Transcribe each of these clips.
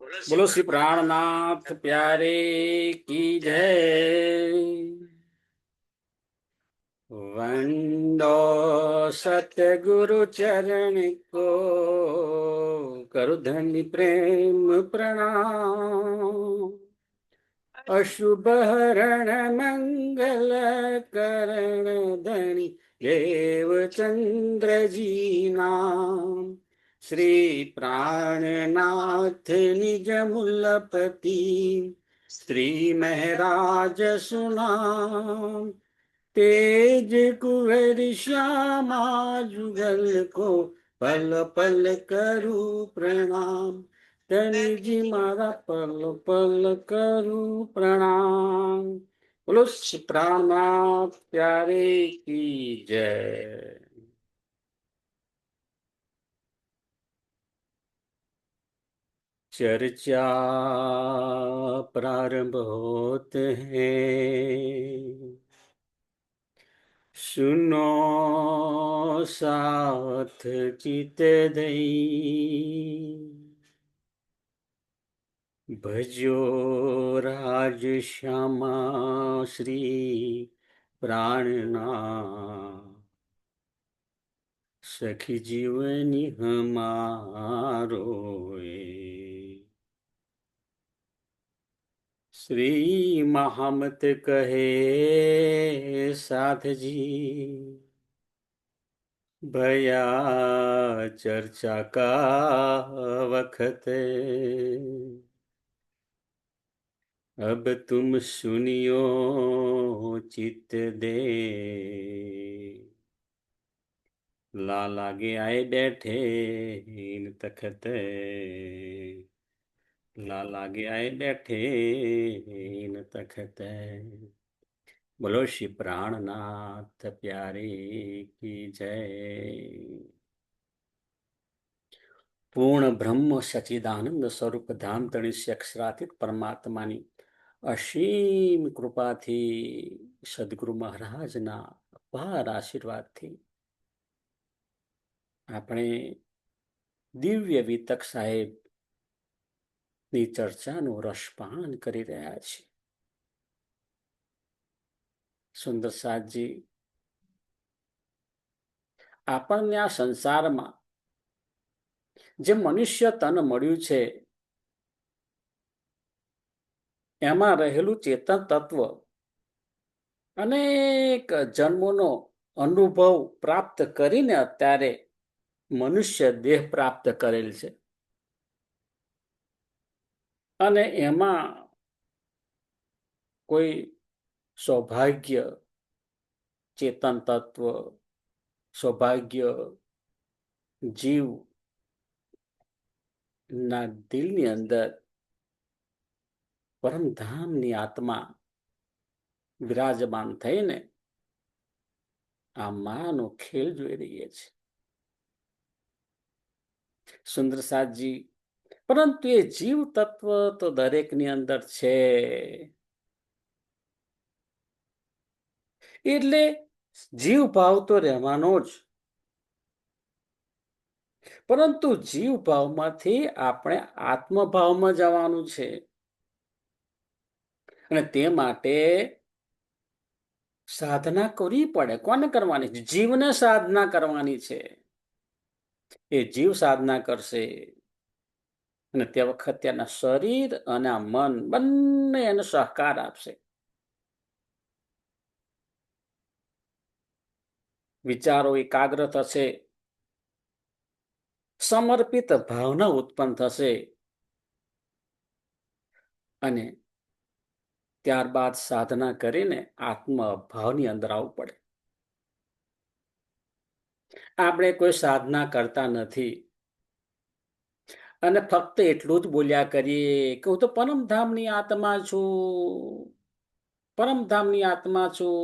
बोलो श्री प्राणनाथ प्यारे की जय। वंदो सतगुरु चरण को, करु धन्य प्रेम प्रणाम। अशुभ हरण मंगल करण धनी देव चंद्र जी नाम। श्री प्राणनाथ निज मूलपति श्री महराज सुनाम। तेज कुंवर श्यामा जुगल को पल पल करू प्रणाम। धनी जी मारा पल पल करू प्रणाम। बोलो श्री प्राणनाथ प्यारे की जय। चर्चा प्रारंभ होते हैं, सुनो साथ चित दई। भजो राज श्यामा श्री प्राणनाथ। सखी जीवनी हमारो श्री महामत कहे साथ जी। भया चर्चा का वखत, अब तुम सुनियो चित दे। लागे आए बैठे इन तखत, लागे आए बैठे इन तखत। बोलो श्री प्राणनाथ प्यारे की जय। પૂર્ણ બ્રહ્મ સચિદાનંદ સ્વરૂપ ધામ તણીસ્ય અક્ષરાતીત પરમાત્માની અસીમ કૃપાથી સદગુરુ મહારાજના અપાર આશીર્વાદથી આપણે દિવ્ય વિતક સાહેબ ની ચર્ચાનું રસપાન કરી રહ્યા છીએ. સુંદર સાધજી આપણને આ સંસારમાં જે મનુષ્ય તન મળ્યું છે એમાં રહેલું ચેતન તત્વ અનેક જન્મોનો અનુભવ પ્રાપ્ત કરીને અત્યારે મનુષ્ય દેહ પ્રાપ્ત કરેલ છે. અને એમાં કોઈ સૌભાગ્ય ચેતન તત્વ, સૌભાગ્ય જીવ ના દિલની અંદર પરમધામની આત્મા વિરાજમાન થઈને આ માનો ખેલ જોઈ રહીએ છે. સુંદર સાધજી, પરંતુ એ જીવ તત્વ તો દરેકની અંદર છે, એટલે જીવ ભાવ તો રહેવાનો જ. પરંતુ જીવ ભાવમાંથી આપણે આત્મભાવમાં જવાનું છે. અને તે માટે સાધના કરવી પડે. કોને કરવાની છે? જીવને સાધના કરવાની છે. એ જીવ સાધના કરશે અને તે વખત તેના શરીર અને આ મન બંને એને સહકાર આપશે. વિચારો એકાગ્ર થશે, સમર્પિત ભાવના ઉત્પન્ન થશે અને ત્યારબાદ સાધના કરીને આત્મભાવની અંદર આવવું પડે. આપણે કોઈ સાધના કરતા નથી અને ફક્ત એટલું જ બોલ્યા કરીએ કે હું તો પરમધામની આત્મા છું, પરમધામની આત્મા છું,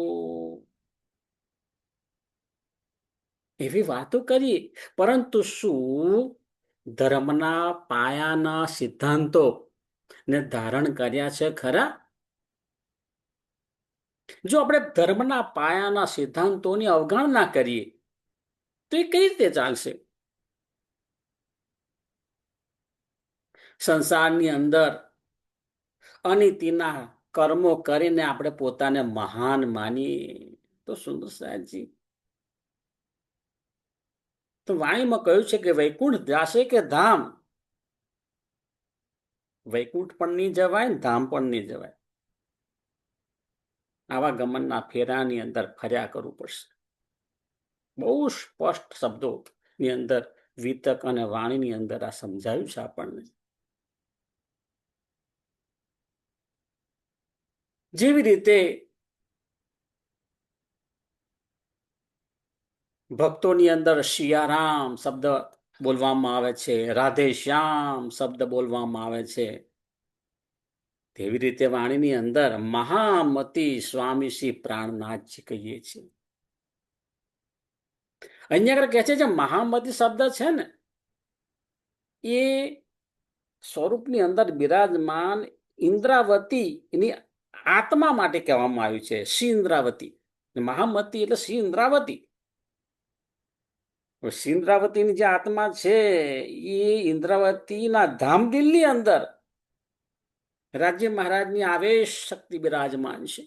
એવી વાતો કરીએ. પરંતુ શું ધર્મના પાયાના સિદ્ધાંતો ને ધારણ કર્યા છે ખરા? જો આપણે ધર્મના પાયાના સિદ્ધાંતોની અવગણના કરીએ તો એ કઈ રીતે ચાલશે? સંસારની અંદર અનિતિના કર્મો કરીને આપણે પોતાને મહાન માનીએ તો સુંદર સાહેબજી તો વાણીમાં કહ્યું છે કે વૈકુંઠ જાશે કે ધામ, વૈકુંઠ પણ નહીં જવાય, ધામ પણ નહીં જવાય. આવા ગમનના ફેરાની અંદર ફર્યા કરવું પડશે. બહુ સ્પષ્ટ શબ્દોની અંદર વિતક અને વાણીની અંદર આ સમજાવ્યું છે આપણને. જેવી રીતે ભક્તોની અંદર સિયારામ શબ્દ બોલવામાં આવે છે, રાધે શ્યામ શબ્દ બોલવામાં આવે છે, તેવી રીતે વાણીની અંદર મહામતી સ્વામી શ્રી પ્રાણનાથજી કહીએ છીએ. અહીંયા આગળ કહે છે જે મહામતી શબ્દ છે ને એ સ્વરૂપની અંદર બિરાજમાન ઇન્દ્રાવતી એની આત્મા માટે કહેવામાં આવ્યું છે. શ્રી ઇન્દ્રાવતી, મહામતી એટલે શ્રી ઇન્દ્રાવતી. શ્રી ઇન્દ્રાવતીની જે આત્મા છે એ ઇન્દ્રાવતીના ધામદિલની અંદર રાજ્ય મહારાજની આવેશ શક્તિ બિરાજમાન છે.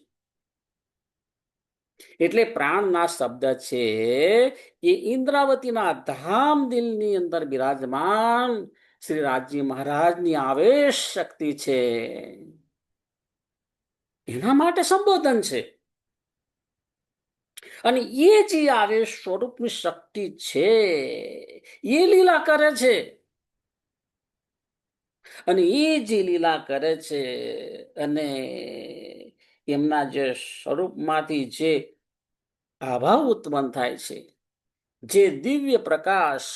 એટલે પ્રાણના શબ્દ છે એ ઇન્દ્રાવતીના ધામદિલની અંદર બિરાજમાન શ્રી રાજ્ય મહારાજની આવેશ શક્તિ છે. એના માટે સંબોધન છે. અને એ જે આવેશ સ્વરૂપની શક્તિ છે એ લીલા કરે છે. અને એ જે લીલા કરે છે અને એમના જે સ્વરૂપમાંથી જે આભા ઉત્પન્ન થાય છે, જે દિવ્ય પ્રકાશ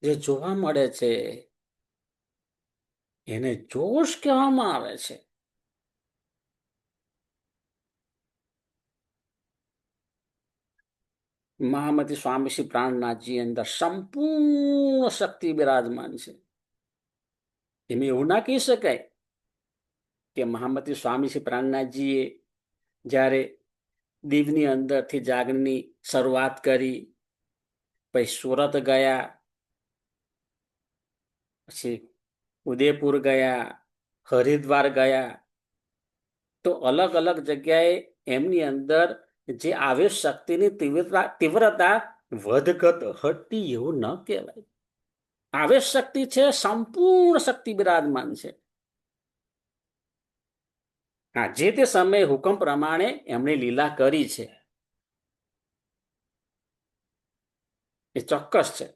જે જોવા મળે છે એને જોશ કહેવામાં આવે છે. મહામતી સ્વામી શ્રી પ્રાણનાથજી અંદર સંપૂર્ણ શક્તિ બિરાજમાન છે. એમ એવું ના કહી શકાય કે મહામતી સ્વામી શ્રી પ્રાણનાથજીએ જ્યારે દીવની અંદરથી જાગરની શરૂઆત કરી, પછી સુરત ગયા, પછી ઉદયપુર ગયા, હરિદ્વાર ગયા, તો અલગ અલગ જગ્યાએ એમની અંદર જે આવેશ શક્તિની તીવ્રતા વધઘટ હતી એવું ન કહેવાય. આવેશ શક્તિ છે, સંપૂર્ણ શક્તિ બિરાજમાન છે. હા, જે તે સમયે હુકમ પ્રમાણે એમણે લીલા કરી છે એ ચોક્કસ છે.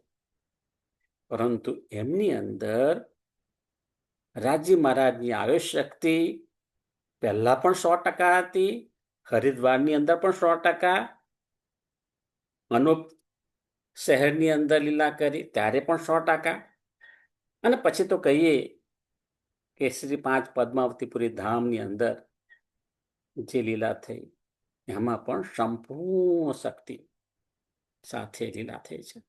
પરંતુ એમની અંદર રાજ્ય મહારાજની આવેશ શક્તિ પહેલા પણ 100% હતી, હરિદ્વારની અંદર પણ 100%, અનુપ શહેરની અંદર લીલા કરી ત્યારે પણ 100%, અને પછી તો કહીએ કે શ્રી 5 પદ્માવતીપુરી ધામની અંદર જે લીલા થઈ એમાં પણ સંપૂર્ણ શક્તિ સાથે લીલા થઈ છે.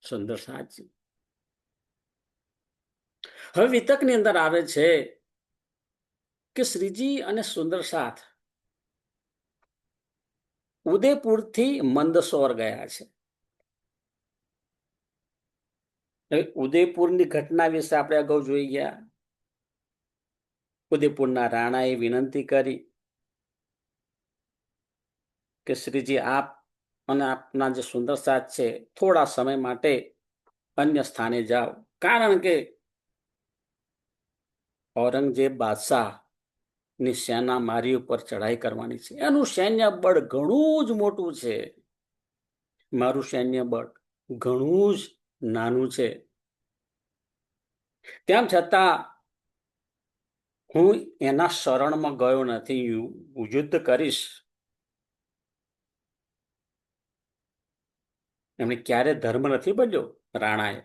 સુંદર સાજી. હવે વિતકની અંદર આવે છે કે શ્રીજી અને સુંદર સાથ ઉદયપુરથી મંદસોર ગયા છે. હવે ઉદયપુરની ઘટના વિશે આપણે અગાઉ જોઈ ગયા. ઉદયપુરના રાણાએ વિનંતી કરી કે શ્રીજી આપ અને આપના જે સુંદર સાથ છે થોડા સમય માટે અન્ય સ્થાને જાઓ, કારણ કે ઔરંગઝેબ બાદશાહ ની સેના મારી ઉપર ચઢાઈ કરવાની છે. એનું સૈન્ય બળ ઘણું જ મોટું છે, મારું સૈન્ય બળ ઘણું જ નાનું છે. તેમ છતાં હું એના શરણમાં ગયો નથી, યુદ્ધ કરીશ. એમણે ક્યારે ધર્મ નથી બદલ્યો રાણાએ,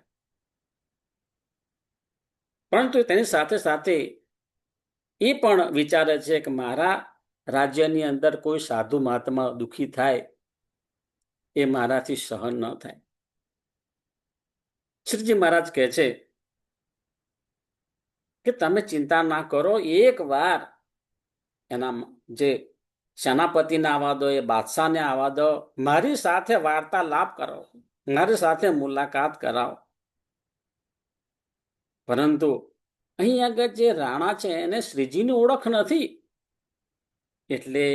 પરંતુ તેની સાથે સાથે એ પણ વિચારે છે કે મારા રાજ્યની અંદર કોઈ સાધુ મહાત્મા દુઃખી થાય એ મારાથી સહન ન થાય. શ્રીજી મહારાજ કહે છે કે તમે ચિંતા ના કરો, એક વાર એના જે સેનાપતિને આવવા દો, એ બાદશાહને આવવા દો, મારી સાથે વાર્તાલાપ કરો, મારી સાથે મુલાકાત કરાવો. પરંતુ અહીં આગળ જે રાણા છે એને શ્રીજીની ઓળખ નથી, એટલે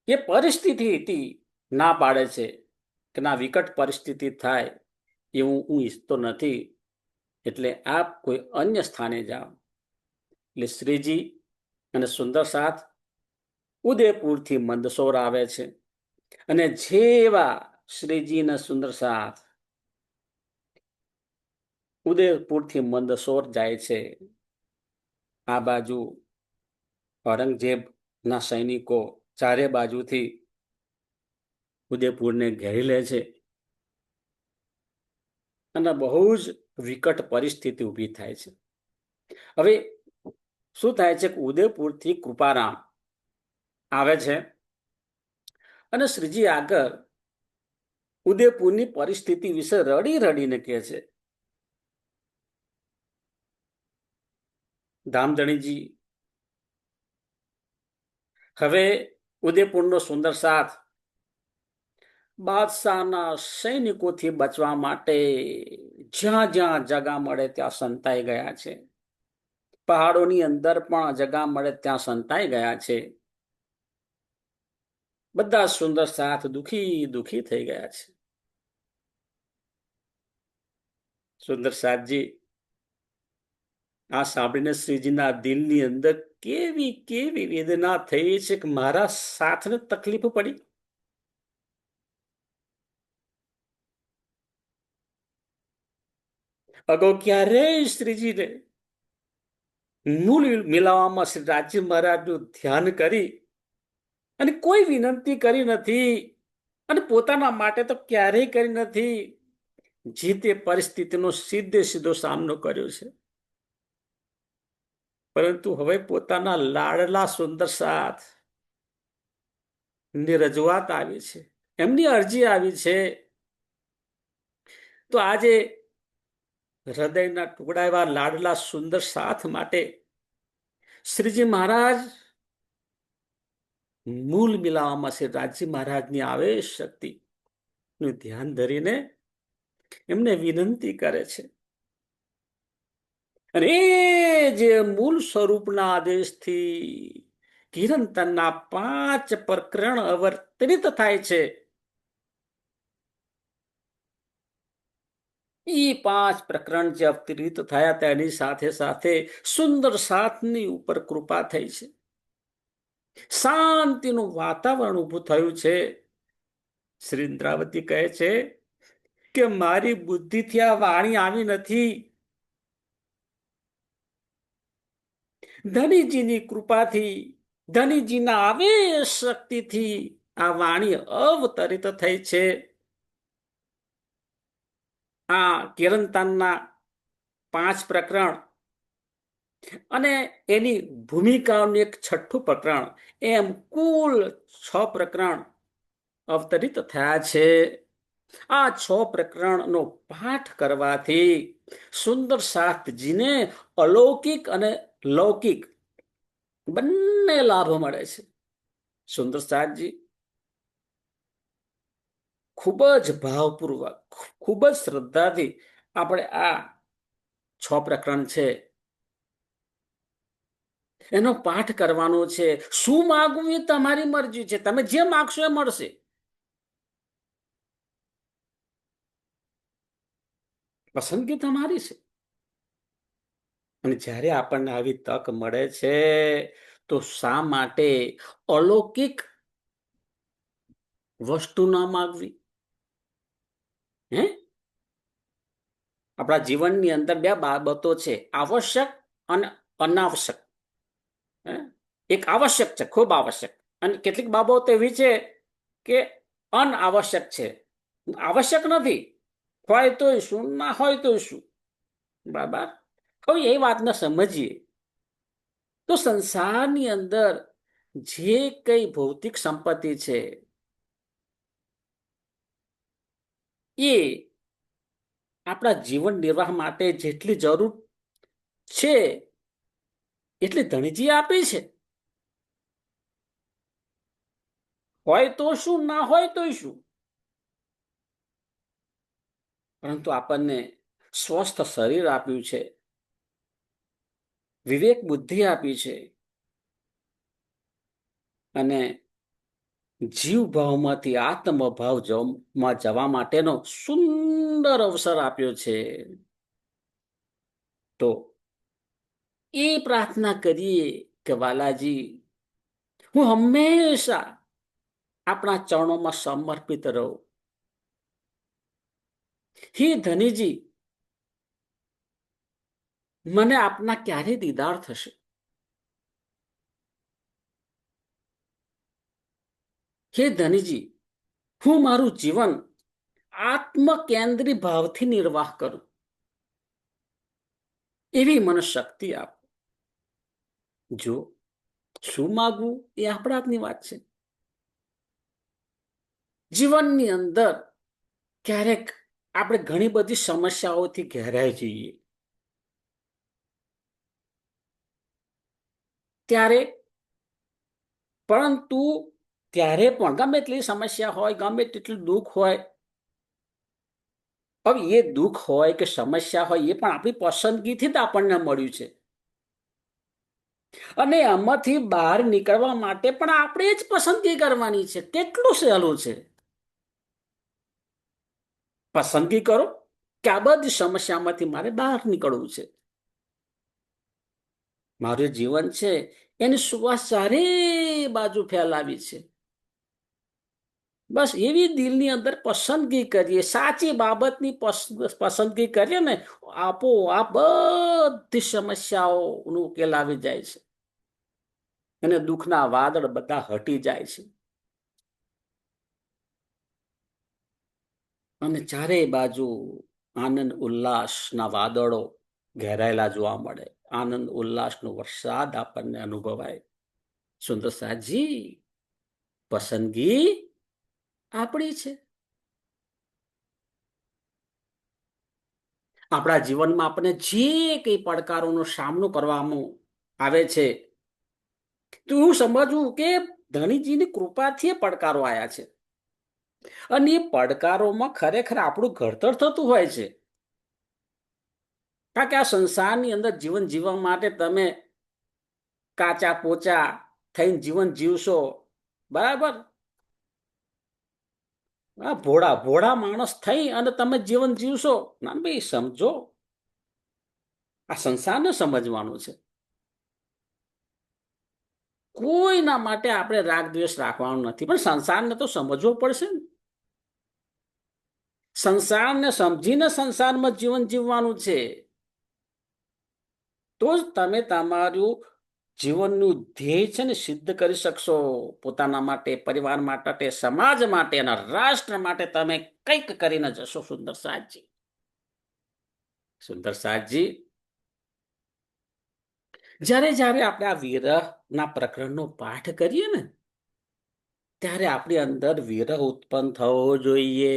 એ પરિસ્થિતિ ના પાડે છે કે ના, વિકટ પરિસ્થિતિ થાય એવું હું ઈચ્છતો નથી, એટલે આપ કોઈ અન્ય સ્થાને જાઓ. એટલે શ્રીજી અને સુંદર સાથ ઉદયપુરથી મંદસોર આવે છે. અને જેવા શ્રીજી અને સુંદર સાથ ઉદયપુરથી મંદસોર જાય છે, આ બાજુ ઔરંગઝેબના સૈનિકો ચારે બાજુથી ઉદયપુરને ઘેરી લે છે અને બહુ જ વિકટ પરિસ્થિતિ ઊભી થાય છે. હવે શું થાય છે કે ઉદયપુરથી કૃપારામ આવે છે અને શ્રીજી આગળ ઉદયપુરની પરિસ્થિતિ વિશે રડી રડીને કહે છે. ધામધણીજી, હવે ઉદયપુરનો સુંદર સાથ બાદશાહના સૈનિકોથી બચવા માટે જ્યાં જ્યાં જગા મળે ત્યાં સંતાઈ ગયા છે. પહાડોની અંદર પણ જગા મળે ત્યાં સંતાઈ ગયા છે. બધા સુંદર સાથ દુખી દુખી થઈ ગયા છે. સુંદર સાથજી આ સાંભળીને શ્રીજીના દિલની અંદર કેવી કેવી વેદના થઈ છે કે મારા સાથને તકલીફ પડી. અગાઉ ક્યારેય શ્રીજીને મૂળ મિલાવવામાં શ્રી રાજજી મહારાજનું ધ્યાન કરી અને કોઈ વિનંતી કરી નથી, અને પોતાના માટે તો ક્યારેય કરી નથી. જે તે પરિસ્થિતિનો સીધે સીધો સામનો કર્યો છે. પરંતુ હવે પોતાના લાડલા સુંદર સાથ ની રજૂઆત આવી છે, એમની અરજી આવી છે, તો આજે હૃદયના ટુકડા એવા લાડલા સુંદર સાથ માટે શ્રીજી મહારાજ મૂલ મિલાવવામાં શ્રી રાજજી મહારાજની આવેશ શક્તિ નું ધ્યાન ધરીને એમને વિનંતી કરે છે. અને એ જે મૂળ સ્વરૂપના આદેશથી કિરંતનના 5 પ્રકરણ અવતરિત થાય છે, એ 5 પ્રકરણ જે અવતરિત થયા તેની સાથે સાથે સુંદર સાથની ઉપર કૃપા થઈ છે. શાંતિનું વાતાવરણ ઊભું થયું છે. શ્રી ઇન્દ્રાવતી કહે છે કે મારી બુદ્ધિથી આ વાણી આવી નથી, ધનીજીની કૃપાથી, ધનીજીના આવેશ શક્તિથી આ વાણી અવતરિત થઈ છે. આ કિરંતનના 5 પ્રકરણ અને એની ભૂમિકાઓનું એક 6ઠું પ્રકરણ, એમ કુલ 6 પ્રકરણ અવતરિત થયા છે. આ 6 પ્રકરણનો પાઠ કરવાથી સુંદર સાથજીને અલૌકિક અને લૌકિક બંને લાભ મળે છે. સુંદર સાથજી ખૂબ જ ભાવપૂર્વક, ખૂબ જ શ્રદ્ધાથી આપણે આ 6 પ્રકરણ છે એનો પાઠ કરવાનો છે. શું માગવું એ તમારી મરજી છે, તમે જે માગશો એ મળશે. પસંદગી તમારી છે. અને જ્યારે આપણને આવી તક મળે છે તો શા માટે અલૌકિક વસ્તુ ના માગવી? હે, આપણા જીવનની અંદર 2 બાબતો છે, આવશ્યક અને અનાવશ્યક. એક આવશ્યક છે, ખૂબ આવશ્યક, અને કેટલીક બાબતો એવી છે કે અનાવશ્યક છે, આવશ્યક નથી. હોય તો શું, ના હોય તો શું. બરાબર. હવે એ વાતને સમજીએ તો સંસારની અંદર જે કઈ ભૌતિક સંપત્તિ છે એ આપણા જીવન નિર્વાહ માટે જેટલી જરૂર છે એટલી ધણીજી આપી છે. હોય તો શું, ના હોય તો શું. પરંતુ આપણને સ્વસ્થ શરીર આપ્યું છે, વિવેક બુદ્ધિ આપી છે અને જીવ ભાવમાંથી આત્મભાવમાં જવા માટેનો સુંદર અવસર આપ્યો છે. તો એ પ્રાર્થના કરીએ કે વાલાજી, હું હંમેશા આપણા ચરણોમાં સમર્પિત રહું. હે ધનીજી, મને આપના ક્યારે દીદાર થશે? હે ધનીજી, હું મારું જીવન આત્મકેન્દ્રી ભાવથી નિર્વાહ કરું એવી મને શક્તિ આપો. જો શું માગવું એ આપણા હાથની વાત છે. જીવનની અંદર ક્યારેક આપણે ઘણી બધી સમસ્યાઓથી ઘેરાઈ જઈએ ત્યારે, પરંતુ ત્યારે પણ ગમે તેટલી સમસ્યા હોય, ગમે તેટલું દુઃખ હોય, હવે એ દુઃખ હોય કે સમસ્યા હોય એ પણ આપણી પસંદગીથી જ આપણને મળ્યું છે. અને આમાંથી બહાર નીકળવા માટે પણ આપણે જ પસંદગી કરવાની છે. કેટલું સહેલું છે. પસંદગી કરો કે આ બધી સમસ્યામાંથી મારે બહાર નીકળવું છે. મારું જીવન છે એની સુવાસ ચારે બાજુ ફેલાવી છે. બસ એવી દિલની અંદર પસંદગી કરીએ, સાચી બાબતની પસંદગી કરીએ ને, આપોઆપ બધી સમસ્યાઓનો ઉકેલ આવી જાય છે અને દુઃખના વાદળ બધા હટી જાય છે અને ચારેય બાજુ આનંદ ઉલ્લાસના વાદળો ઘેરાયેલા જોવા મળે. આનંદ ઉલ્લાસનો વરસાદ આપણને અનુભવાય. સુંદર સાજી, પસંદગી આપણી છે. આપણા જીવનમાં આપણે જે કઈ પડકારોનો સામનો કરવામાં આવે છે, તો એવું સમજવું કે ધણીજીની કૃપાથી પડકારો આવ્યા છે અને એ પડકારોમાં ખરેખર આપણું ઘડતર થતું હોય છે. કારણ કે આ સંસારની અંદર જીવન જીવવા માટે તમે કાચા પોચા થઈને જીવન જીવશો, બરાબર? ભોળા ભોળા માણસ થઈ અને તમે જીવન જીવશો, ના ભાઈ, સમજો, આ સંસારને સમજવાનું છે. કોઈના માટે આપણે રાગ દ્વેષ રાખવાનું નથી, પણ સંસારને તો સમજવો પડશે ને. સંસારને સમજીને સંસારમાં જીવન જીવવાનું છે. તો જ તમે તમારું જીવનનું ધ્યેય છે ને સિદ્ધ કરી શકશો. પોતાના માટે, પરિવાર માટે, સમાજ માટે અને રાષ્ટ્ર માટે તમે કંઈક કરીને જશો. સુંદર સાજી, સુંદર સાજી, જ્યારે જ્યારે આપણે આ વિરહના પ્રકરણનો પાઠ કરીએ ને, ત્યારે આપણી અંદર વિરહ ઉત્પન્ન થવો જોઈએ.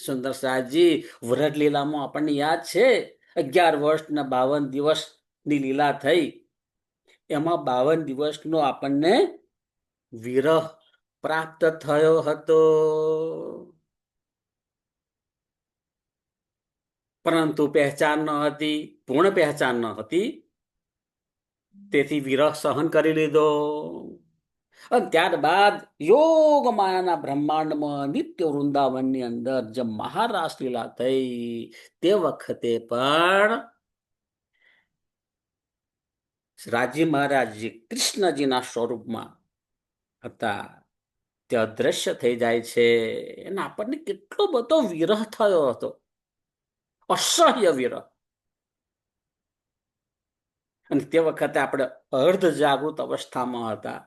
સુંદર સાજી, વ્રત લીલામાં આપણને યાદ છે 11 વર્ષના 52 દિવસની લીલા થઈ. એમાં 52 દિવસનો આપણને વિરહ પ્રાપ્ત થયો હતો, પરંતુ પહેચાન ન હતી, પૂર્ણ પહેચાન ન હતી, તેથી વિરહ સહન કરી લીધો. અને ત્યારબાદ યોગ માયાના બ્રહ્માંડમાં નિત્ય વૃંદાવનની અંદર જે મહારાસ લીલા થઈ, તે વખતે પણ રાજી મહારાજજી કૃષ્ણજીના સ્વરૂપમાં હતા, તે અદ્રશ્ય થઈ જાય છે અને આપણને કેટલો બધો વિરહ થયો હતો, અસહ્ય વિરહ. અને તે વખતે આપણે અર્ધ જાગૃત અવસ્થામાં હતા.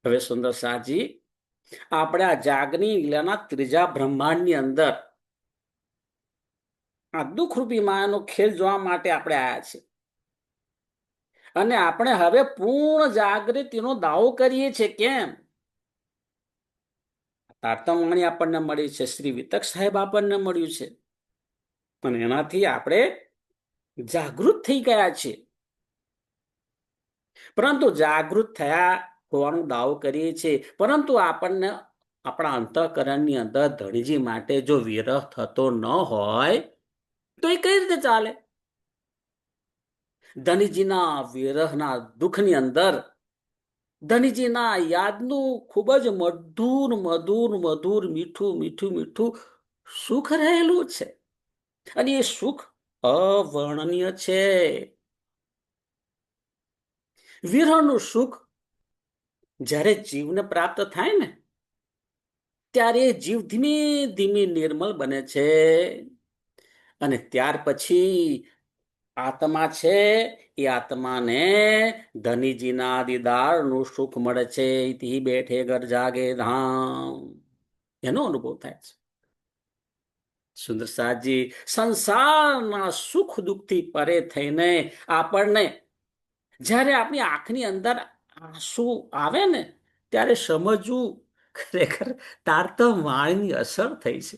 હવે સુંદર સાજી, આપણે આ જાગની લીલાના ત્રીજા બ્રહ્માંડની અંદર આ દુઃખરૂપી માયાનો ખેલ જોવા માટે આપણે આવ્યા છીએ અને આપણે હવે પૂર્ણ જાગૃતિનો દાવો કરીએ છીએ. કેમ? તારતમવાણી આપણને મળી છે, શ્રી વિતક સાહેબ આપણને મળ્યું છે અને એનાથી આપણે જાગૃત થઈ ગયા છે. પરંતુ જાગૃત થયા હોવાનો દાવો કરીએ છીએ, પરંતુ આપણને આપણા અંતઃકરણની અંદર ધણીજી માટે જો વિરહ થતો ન હોય તો એ કઈ રીતે ચાલે? ધનીજીના વિરહના દુઃખની અંદર ધનીજીના યાદનું ખૂબ જ મધુર મધુર મધુર મીઠું મીઠું મીઠું સુખ રહેલું છે, અને એ સુખ અવર્ણનીય છે. વિરહનું સુખ જ્યારે જીવને પ્રાપ્ત થાય ને, ત્યારે જીવ ધીમે ધીમે નિર્મળ બને છે, અને ત્યાર પછી આત્મા છે એ આત્માને ધનીજીના દીદારનું સુખ મળે છે. તી બેઠે ઘર જાગે ધામ, એનો અનુભવ થાય છે. સુંદર સાજી સંસારના સુખ દુઃખથી પરે થઈને આપણને જ્યારે આપણી આંખની અંદર આંસુ આવે ને, ત્યારે સમજવું ખરેખર તારતમ વાણીની અસર થઈ છે.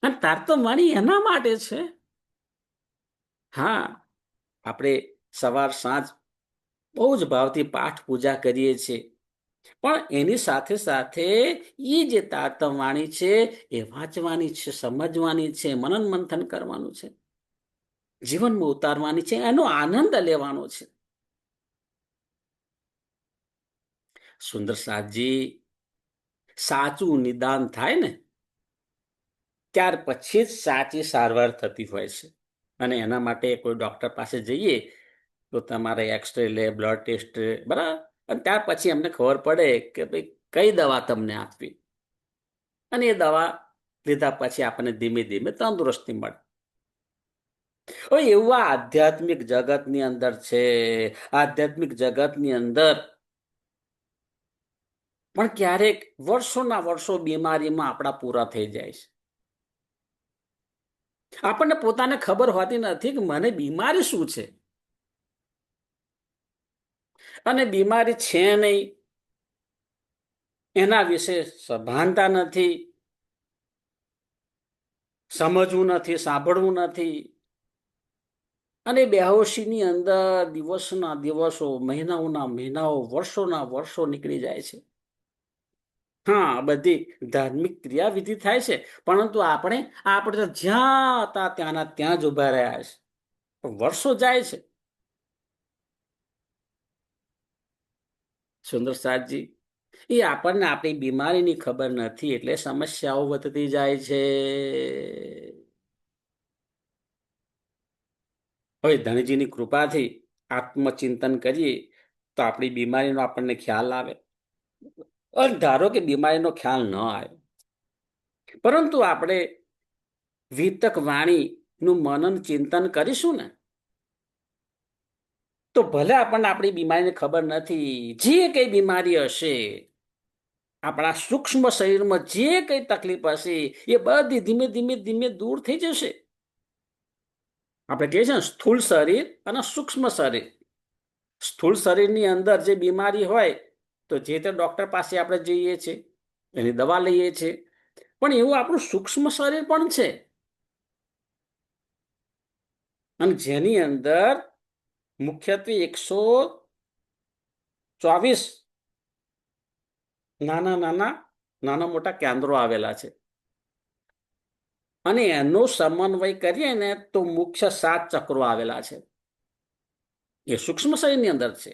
અને તારતમ વાણી એના માટે છે. હા, આપણે સવાર સાંજ બહુ જ ભાવથી પાઠ પૂજા કરીએ છીએ, પણ એની સાથે સાથે એ જે તારતમ વાણી છે એ વાંચવાની છે, સમજવાની છે, મનન મંથન કરવાનું છે, જીવનમાં ઉતારવાની છે, એનો આનંદ લેવાનો છે. સુંદર સાજી સાચું નિદાન થાય ને, ત્યાર પછી જ સાચી સારવાર થતી હોય છે. અને એના માટે કોઈ ડોક્ટર પાસે જઈએ તો તમારે એક્સરે લે, બ્લડ ટેસ્ટ, બરાબર, અને ત્યાર પછી એમને ખબર પડે કે ભાઈ કઈ દવા તમને આપવી, અને એ દવા લીધા પછી આપણને ધીમે ધીમે તંદુરસ્તી મળે. હવે એવું આ આધ્યાત્મિક જગતની અંદર છે. આધ્યાત્મિક જગતની અંદર પણ ક્યારેક વર્ષોના વર્ષો બીમારીમાં આપણા પૂરા થઈ જાય છે. આપણને પોતાને ખબર હોતી નથી કે મને બીમારી શું છે, અને બીમારી છે નહીં એના વિશે સભાનતા નથી, સમજવું નથી, સાંભળવું નથી, અને બેહોશીની અંદર દિવસોના દિવસો, મહિનાઓના મહિનાઓ, વર્ષોના વર્ષો નીકળી જાય છે. હા, બધી ધાર્મિક ક્રિયાવિધિ થાય છે, પરંતુ આપણે તો જ્યાં હતા ત્યાંના ત્યાં જ ઉભા રહ્યા છે. વર્ષો જાય છે. સુંદર સાજી, એ આપણને આપણી બીમારીની ખબર નથી, એટલે સમસ્યાઓ વધતી જાય છે. હવે ધનજીની કૃપાથી આત્મચિંતન કરીએ તો આપણી બીમારીનો આપણને ખ્યાલ આવે. અને ધારો કે બીમારીનો ખ્યાલ ન આવે, પરંતુ આપણે વિતક વાણીનું મનન ચિંતન કરીશું ને, તો ભલે આપણને આપણી બીમારીની ખબર નથી, જે કઈ બીમારી હશે, આપણા સૂક્ષ્મ શરીરમાં જે કઈ તકલીફ હશે, એ બધી ધીમે ધીમે ધીમે દૂર થઈ જશે. આપણે કહીએ છીએ ને, સ્થૂળ શરીર અને સૂક્ષ્મ શરીર. સ્થૂળ શરીરની અંદર જે બીમારી હોય તો જે તે ડોક્ટર પાસે આપણે જઈએ છીએ, એની દવા લઈએ છીએ, પણ એવું આપણું સૂક્ષ્મ શરીર પણ છે, અને જેની અંદર મુખ્યત્વે 124 નાના નાના નાના મોટા કેન્દ્રો આવેલા છે, અને એનો સમન્વય કરીએ ને તો મુખ્ય 7 ચક્રો આવેલા છે. એ સૂક્ષ્મ શરીરની અંદર છે,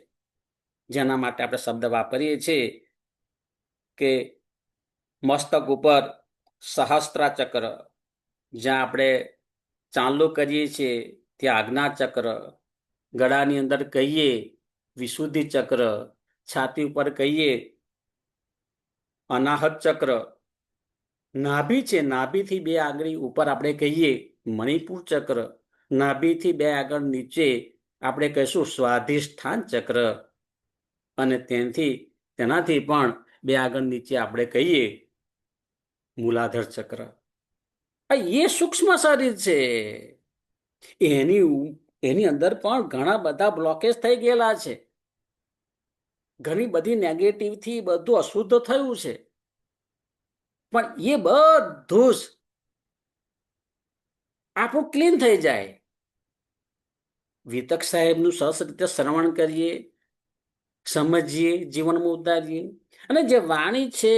જેના માટે આપણે શબ્દ વાપરીએ છીએ કે મસ્તક ઉપર સહસ્ત્રા ચક્ર, જ્યાં આપણે ચાંદલો કરીએ છીએ ત્યાં આજ્ઞા ચક્ર, ગળાની અંદર કહીએ વિશુદ્ધિ ચક્ર, છાતી ઉપર કહીએ અનાહત ચક્ર, નાભી છે, નાભીથી 2 આંગળી ઉપર આપણે કહીએ મણિપુર ચક્ર, નાભીથી 2 આગળ નીચે આપણે કહીશું સ્વાધિષ્ઠાન ચક્ર, અને તેનાથી પણ 2 આગળ નીચે આપણે કહીએ મૂલાધાર ચક્ર. એ સૂક્ષ્મ શરીર છે. એની અંદર પણ ઘણા બધા બ્લોકેજ થઈ ગયેલા છે, ઘણી બધી નેગેટિવથી બધું અશુદ્ધ થયું છે, પણ એ બધું જ આપણું ક્લીન થઈ જાય. વિતક સાહેબનું સરસ રીતે શ્રવણ કરીએ, સમજીએ, જીવનમાં ઉતારીએ, અને જે વાણી છે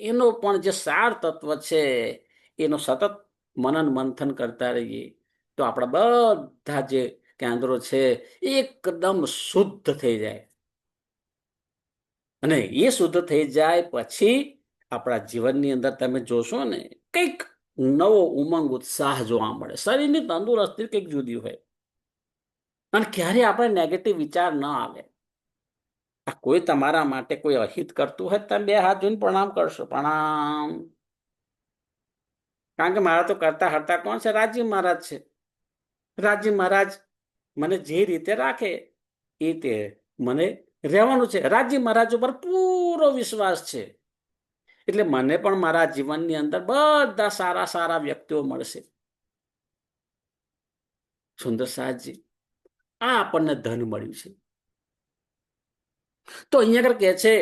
એનો પણ જે સાર તત્વ છે એનો સતત મનન મંથન કરતા રહીએ તો આપણા બધા જે કેન્દ્રો છે એકદમ શુદ્ધ થઈ જાય. અને એ શુદ્ધ થઈ જાય પછી આપણા જીવનની અંદર તમે જોશો ને કંઈક નવો ઉમંગ ઉત્સાહ જોવા મળે. શરીરની તંદુરસ્તી કંઈક જુદી હોય અને ક્યારે આપણે નેગેટિવ વિચાર ન આવે. આ કોઈ તમારા માટે કોઈ અહિત કરતું હોય તમે બે હાથ જોઈને પ્રણામ કરશો, પ્રણામ. કારણ કે મારા તો કરતા હરતા કોણ છે? રાજી મહારાજ છે. રાજી મહારાજ મને જે રીતે રાખે એ રીતે મને રહેવાનું છે. રાજી મહારાજ ઉપર પૂરો વિશ્વાસ છે. એટલે મને પણ મારા જીવનની અંદર બધા સારા સારા વ્યક્તિઓ મળશે. સુંદર સાહેબજી, આ આપણને ધન મળ્યું છે. તો અહીંયા આગળ કે છે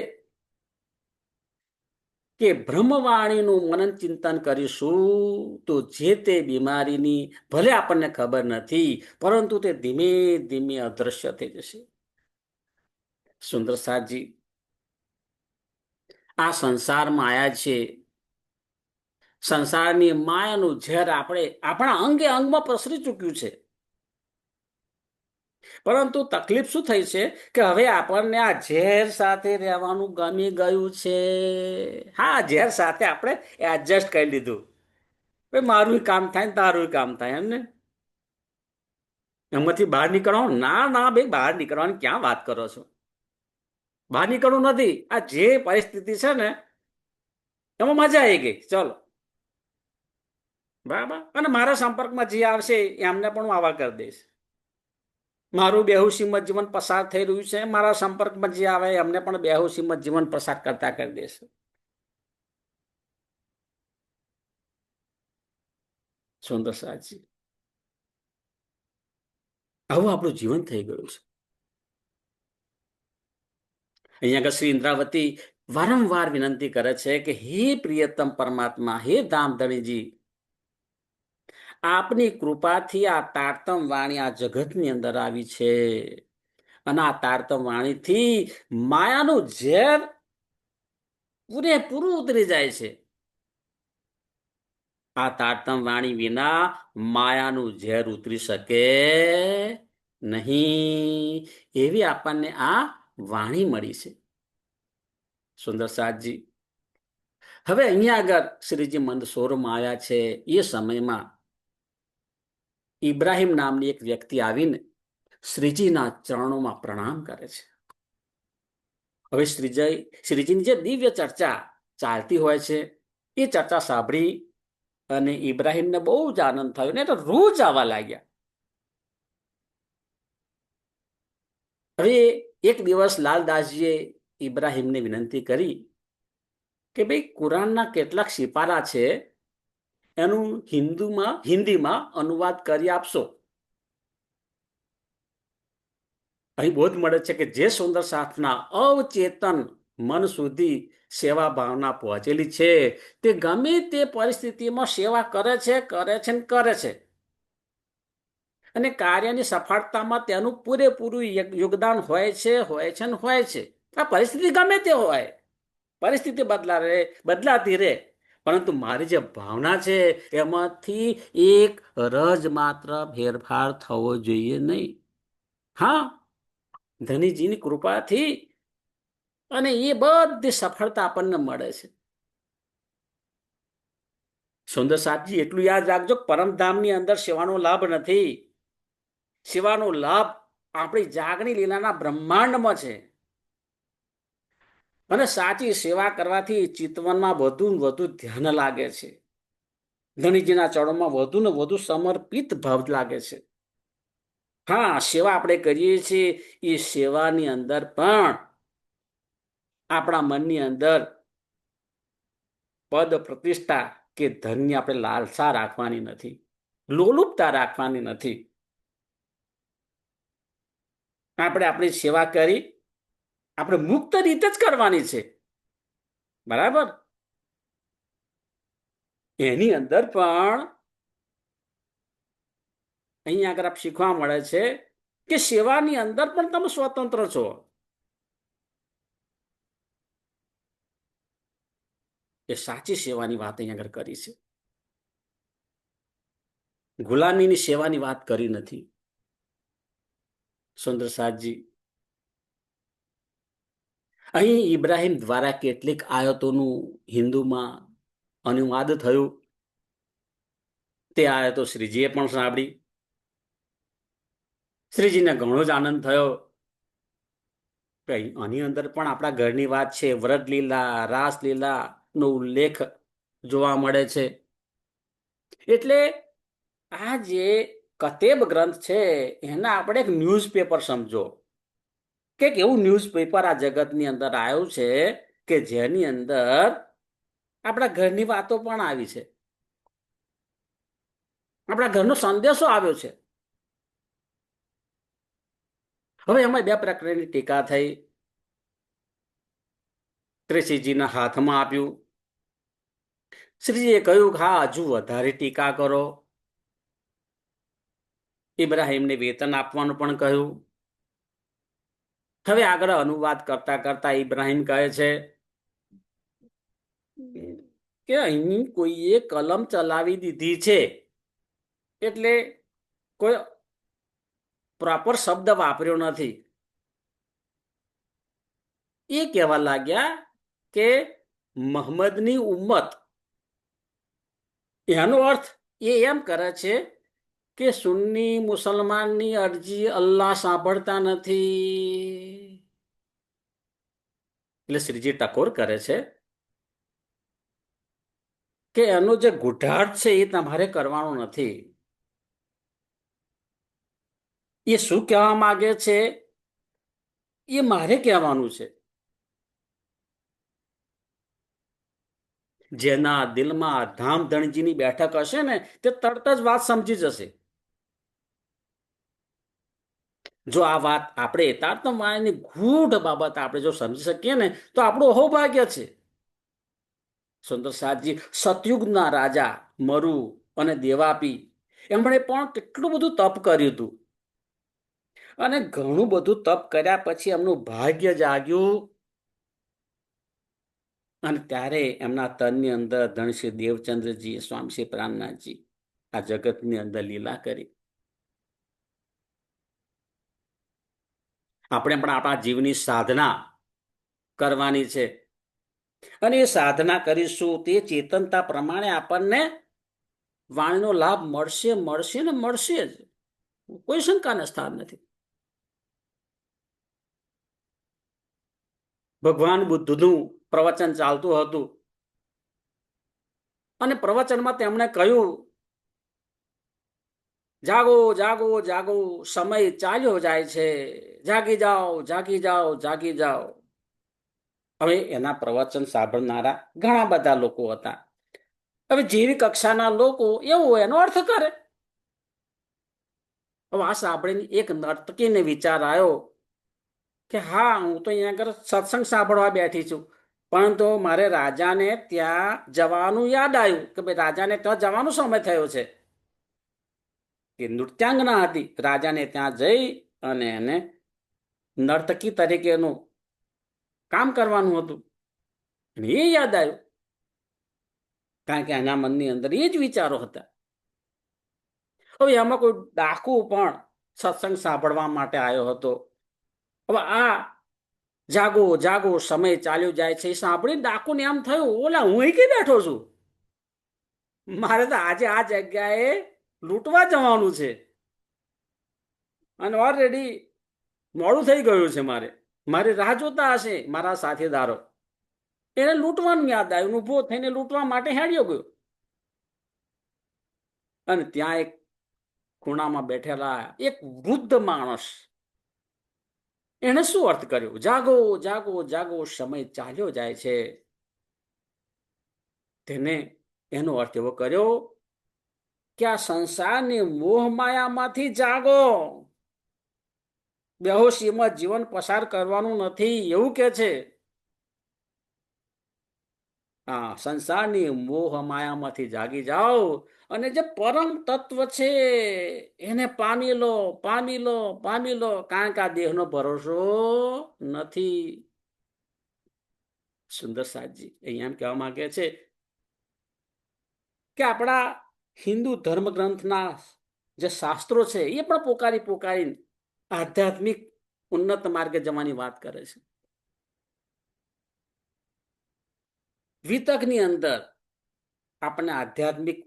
કે બ્રહ્મવાણીનું મનન ચિંતન કરીશું તો જે તે બીમારીની ભલે આપણને ખબર નથી પરંતુ તે ધીમે ધીમે અદ્રશ્ય થઈ જશે. સુંદર સાહેબજી, આ સંસારમાં આયા છે. સંસારની માયાનું ઝેર આપણા અંગે અંગમાં પ્રસરી ચૂક્યું છે. પરંતુ તકલીફ શું થઈ છે કે હવે આપણને આ ઝેર સાથે રહેવાનું ગમી ગયું છે. હા, ઝેર સાથે આપણે એડજસ્ટ કરી લીધું. મારું કામ થાય તારું કામ થાય એમને. એમાંથી બહાર નીકળો? ના ના ભાઈ, બહાર નીકળવાની ક્યાં વાત કરો છો? બહાર નીકળવું નથી. આ જે પરિસ્થિતિ છે ને એમાં મજા આવી ગઈ. ચલો બરાબર. અને મારા સંપર્કમાં જે આવશે એમને પણ હું આવા કરી દઈશ. મારું બેહુસીમત જીવન પસાર થઈ રહ્યું છે, મારા સંપર્કમાં જે આવે એમને પણ બેહુસીમત જીવન પસાર કરતા કરી દેશે. સુંદર સાચી, આવું આપણું જીવન થઈ ગયું છે. અહીંયા આગળ શ્રી ઇન્દ્રાવતી વારંવાર વિનંતી કરે છે કે હે પ્રિયતમ પરમાત્મા, હે ધામધણીજી, આપની કૃપાથી આ તારતમ વાણી આ જગતની અંદર આવી છે અને આ તારતમ વાણીથી માયાનું ઝેર પૂરેપૂરું ઉતરી જાય છે. આ તારતમ વાણી વિના માયાનું ઝેર ઉતરી શકે નહીં. એવી આપણને આ વાણી મળી છે. સુંદર સાહેબજી, હવે અહીંયા આગળ શ્રીજી મંદસોરમાં આવ્યા છે. એ સમયમાં ઇબ્રાહિમ નામની એક વ્યક્તિ આવીને શ્રીજીના ચરણોમાં પ્રણામ કરે છે. હવે શ્રીજીની જે દિવ્ય ચર્ચા ચાલતી હોય છે એ ચર્ચા સાંભળી અને ઇબ્રાહિમને બહુ જ આનંદ થયો ને તો રોજ આવવા લાગ્યા. હવે એક દિવસ લાલદાસજીએ ઇબ્રાહિમને વિનંતી કરી કે ભાઈ, કુરાનના કેટલાક સિપારા છે એનું હિન્દીમાં અનુવાદ કરી આપશો. અહીં બોધ મળે છે કે જે સુંદર સાથના અવચેતન મન સુધી સેવા ભાવના પહોંચેલી છે તે ગમે તે પરિસ્થિતિમાં સેવા કરે છે ને કરે છે. અને કાર્યની સફળતામાં તેનું પૂરેપૂરું યોગદાન હોય છે ને હોય છે. આ પરિસ્થિતિ ગમે તે હોય, પરિસ્થિતિ બદલાતી રહે, પરંતુ મારી જે ભાવના છે એમાંથી એક રજ માત્ર ફેરફાર થવો જોઈએ નહીં. હા, ધનીજીની કૃપાથી અને એ બધી સફળતા આપણને મળે છે. સુંદર સાહેબજી, એટલું યાદ રાખજો, પરમધામની અંદર સેવાનો લાભ નથી. સેવાનો લાભ આપણી જાગણી લીલાના બ્રહ્માંડમાં છે. અને સાચી સેવા કરવાથી ચિતવનમાં વધુ વધુ ધ્યાન લાગે છે. ધણીજીના ચરણોમાં વધુ ને વધુ સમર્પિત ભાવ લાગે છે. હા, સેવા આપણે કરીએ છીએ એ સેવાની અંદર પણ આપણા મનની અંદર પદ પ્રતિષ્ઠા કે ધનની આપણે લાલસા રાખવાની નથી, લોલુપતા રાખવાની નથી. આપણે આપણી સેવા કરી આપણે મુક્ત રીતે જ કરવાની છે. બરાબર. એની અંદર પણ અહીંયા આગળ આપ શીખવા મળે છે કે સેવાની અંદર પણ તમે સ્વતંત્ર છો. એ સાચી સેવાની વાત અહીંયા આગળ કરી છે. ગુલામીની સેવાની વાત કરી નથી. સુંદર સાજી અહીં ઇબ્રાહિમ દ્વારા કેટલીક આયતોનું હિન્દુમાં અનુવાદ થયું. તે આયતો શ્રીજીએ પણ સાંભળી. શ્રીજીને ઘણો જ આનંદ થયો. આની અંદર પણ આપણા ઘરની વાત છે. વ્રતલીલા, રાસલીલા નો ઉલ્લેખ જોવા મળે છે. એટલે આ જે કતેબ ગ્રંથ છે એના આપણે એક ન્યૂઝપેપર સમજો કે એવું ન્યૂઝપેપર આ જગતની અંદર આવ્યું છે કે જેની અંદર આપણા ઘરની વાતો પણ આવી છે. આપણા ઘરનો સંદેશો આવ્યો છે. હવે એમાં બે પ્રકારની ટીકા થઈ. શ્રીજીના હાથમાં આપ્યું. શ્રીજીએ કહ્યું કે હા, હજુ વધારે ટીકા કરો. ઇબ્રાહિમને વેતન આપવાનું પણ કહ્યું. હવે આગળ અનુવાદ કરતા કરતા ઇબ્રાહિમ કહે છે કે અહીં કોઈએ કલમ ચલાવી દીધી છે, એટલે કોઈ પ્રોપર શબ્દ વાપર્યો નથી. એ કહેવા લાગ્યા કે મહમ્મદની ઉમ્મત, એનો અર્થ એ એમ કરે છે કે સુન્ની મુસલમાનની અરજી અલ્લાહ સાંભળતા નથી. એટલે શ્રીજી ટકોર કરે છે કે એનો જે ગુઢાટ છે એ તમારે કરવાનો નથી. એ શું કહેવા માંગે છે એ મારે કહેવાનું છે. જેના દિલમાં ધામધણજીની બેઠક હશે ને તે તરત જ વાત સમજી જશે. જો આ વાત આપણે યથાર્થની ગૂઢ બાબત આપણે જો સમજી શકીએ ને તો આપણું અહોભાગ્ય છે. સુંદર સાજી સતયુગના રાજા મરુ અને દેવાપી એમણે પણ કેટલું બધું તપ કર્યું હતું, અને ઘણું બધું તપ કર્યા પછી એમનું ભાગ્ય જાગ્યું. અને ત્યારે એમના તનની અંદર ધનશ્રી દેવચંદ્રજી, સ્વામીશ્રી પ્રાણનાથજી આ જગતની અંદર લીલા કરી. આપણે પણ આપણા જીવની સાધના કરવાની છે, અને એ સાધના કરીશું તે ચેતનતા પ્રમાણે આપણને વાણીનો લાભ મળશે મળશે ને મળશે જ. કોઈ શંકાને સ્થાન નથી. ભગવાન બુદ્ધનું પ્રવચન ચાલતું હતું, અને પ્રવચનમાં તેમણે કહ્યું, જાગો જાગો જાગો, સમય ચાલ્યો જાય છે, જાગી જાઓ જાગી જાઓ જાગી જાઓ. હવે એના પ્રવચન સાંભળનારા ઘણા બધા લોકો હતા. હવે જેવી કક્ષાના લોકો એવું એનો અર્થ કરે. હવે આ સાંભળીને એક નર્તકીને વિચાર આવ્યો કે હા, હું તો અહીંયા આગળ સત્સંગ સાંભળવા બેઠી છું, પરંતુ મારે રાજાને ત્યાં જવાનું યાદ આવ્યું કે ભાઈ રાજાને ત્યાં જવાનો સમય થયો છે. એ નૃત્યાંગના હતી. રાજાને ત્યાં જઈ અને એને નર્તકી તરીકેનું કામ કરવાનું હતું. એ યાદ આવ્યું, કારણ કે એના મનની અંદર એ જ વિચારો હતા. હવે એમાં કોઈ ડાકુ પણ સત્સંગ સાંભળવા માટે આવ્યો હતો. હવે આ જાગો જાગો, સમય ચાલ્યો જાય છે એ સાંભળીને ડાકુને એમ થયું, ઓલા હું અહીં બેઠો છું, મારે તો આજે આ જગ્યાએ લૂંટવા જવાનું છે, અને ઓલરેડી મોડું થઈ ગયું છે. મારે રાહ જોતા હશે મારા સાથીદારો. એને લૂંટવાનું યાદ આવ્યું, ઉભો થઈને લૂંટવા માટે હેડ્યો ગયો. અને ત્યાં એક ખૂણામાં બેઠેલા એક વૃદ્ધ માણસ, એને શું અર્થ કર્યો? જાગો જાગો જાગો, સમય ચાલ્યો જાય છે. તેને એનો અર્થ એવો કર્યો કે આ સંસારની મોહ માયામાંથી જાગો, બેહોશીમાં જીવન પસાર કરવાનું નથી, એવું કે છે. હા, સંસારની મોહ માયામાંથી જાગી જાઓ, અને જે પરમ તત્વ છે એને પામી લો, પામી લો, પામી લો, કારણ કે આ દેહનો ભરોસો નથી. સુંદર સાજી અહીંયા એમ કહેવા માંગે છે કે આપણા હિન્દુ ધર્મ ગ્રંથના જે શાસ્ત્રો છે એ પણ પોકારી પોકારીને આધ્યાત્મિક ઉન્નત માર્ગે જવાની વાત કરે છે. વિતકની અંદર આપણને આધ્યાત્મિક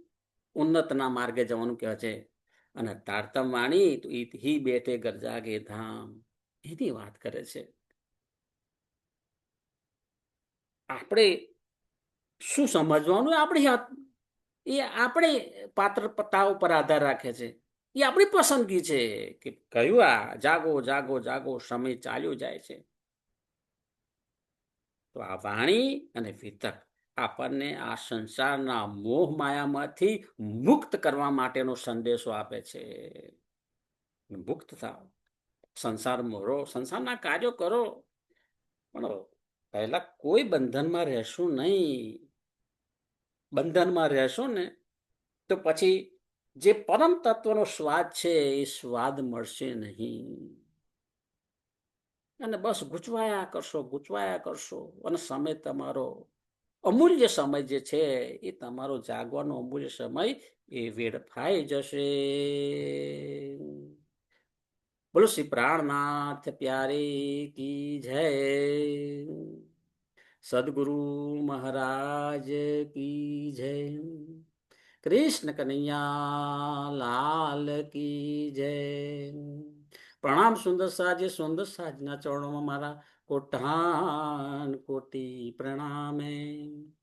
ઉન્નતના માર્ગે જવાનું કહે છે. અને તારતમ વાણી તો ઈ બેઠે ગરજાગે ધામ એની વાત કરે છે. આપણે શું સમજવાનું આપણી હાથ એ આપણે પાત્રતા ઉપર આધાર રાખે છે. એ આપણી પસંદગી છે કે કયું આ જાગો જાગો જાગો સમય ચાલ્યો જાય છે. તો આ વાણી અને વિતક આપણને આ સંસારના મોહ માયામાંથી મુક્ત કરવા માટેનો સંદેશો આપે છે. મુક્ત થાવ, સંસારમાં રહો, સંસારના કાર્યો કરો, પણ પહેલા કોઈ બંધનમાં રહેશું નહીં. બંધનમાં રહેશો ને તો પછી જે પરમ તત્વનો સ્વાદ છે એ સ્વાદ મળશે નહીં. અને બસ ગૂંચવાયા કરશો અને સમય તમારો અમૂલ્ય સમય જે છે એ તમારો જાગવાનો અમૂલ્ય સમય એ વેડફાઈ જશે. બોલો શ્રી પ્રાણનાથ પ્યારે કી જય. સદગુરુ મહારાજ કી જય. કૃષ્ણ કનૈયા લાલ કી જય. પ્રણામ સુંદર સાજ. સુંદર સાજના ચરણોમાં મારા કોટાન કોટી પ્રણામે.